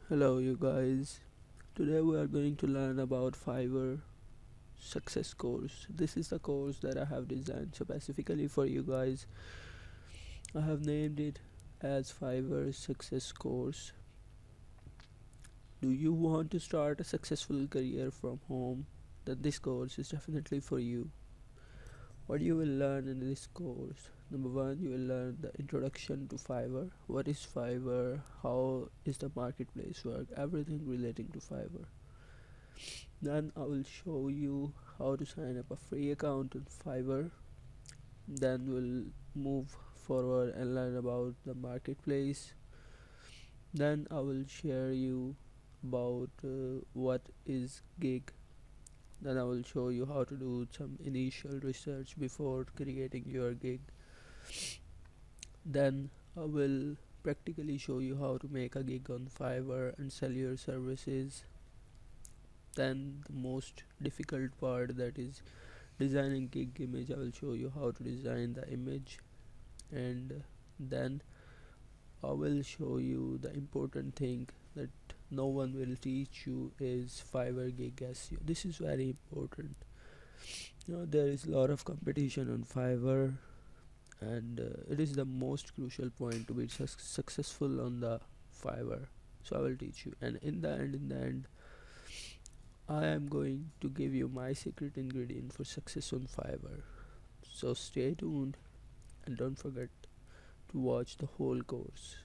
Hello, you guys. Today we are going to learn about Fiverr Success Course. This is the course that I have designed specifically for you guys. I have named it as Fiverr Success Course. Do you want to start a successful career from home? Then this course is definitely for you. What you will learn in this course? Number one, you will learn the introduction to Fiverr. What is Fiverr? How is the marketplace work? Everything relating to Fiverr. Then I will show you how to sign up a free account on Fiverr. Then we'll move forward and learn about the marketplace. Then I will share you about what is Gig. Then I will show you how to do some initial research before creating your gig. Then I will practically show you how to make a gig on Fiverr and sell your services. Then the most difficult part, that is designing gig image, I will show you how to design the image. And then I will show you the important thing that no one will teach you is Fiverr Gig SEO. This is very important. There is a lot of competition on Fiverr, and it is the most crucial point to be successful on the Fiverr. So I will teach you, and in the end, I am going to give you my secret ingredient for success on Fiverr. So stay tuned and don't forget to watch the whole course.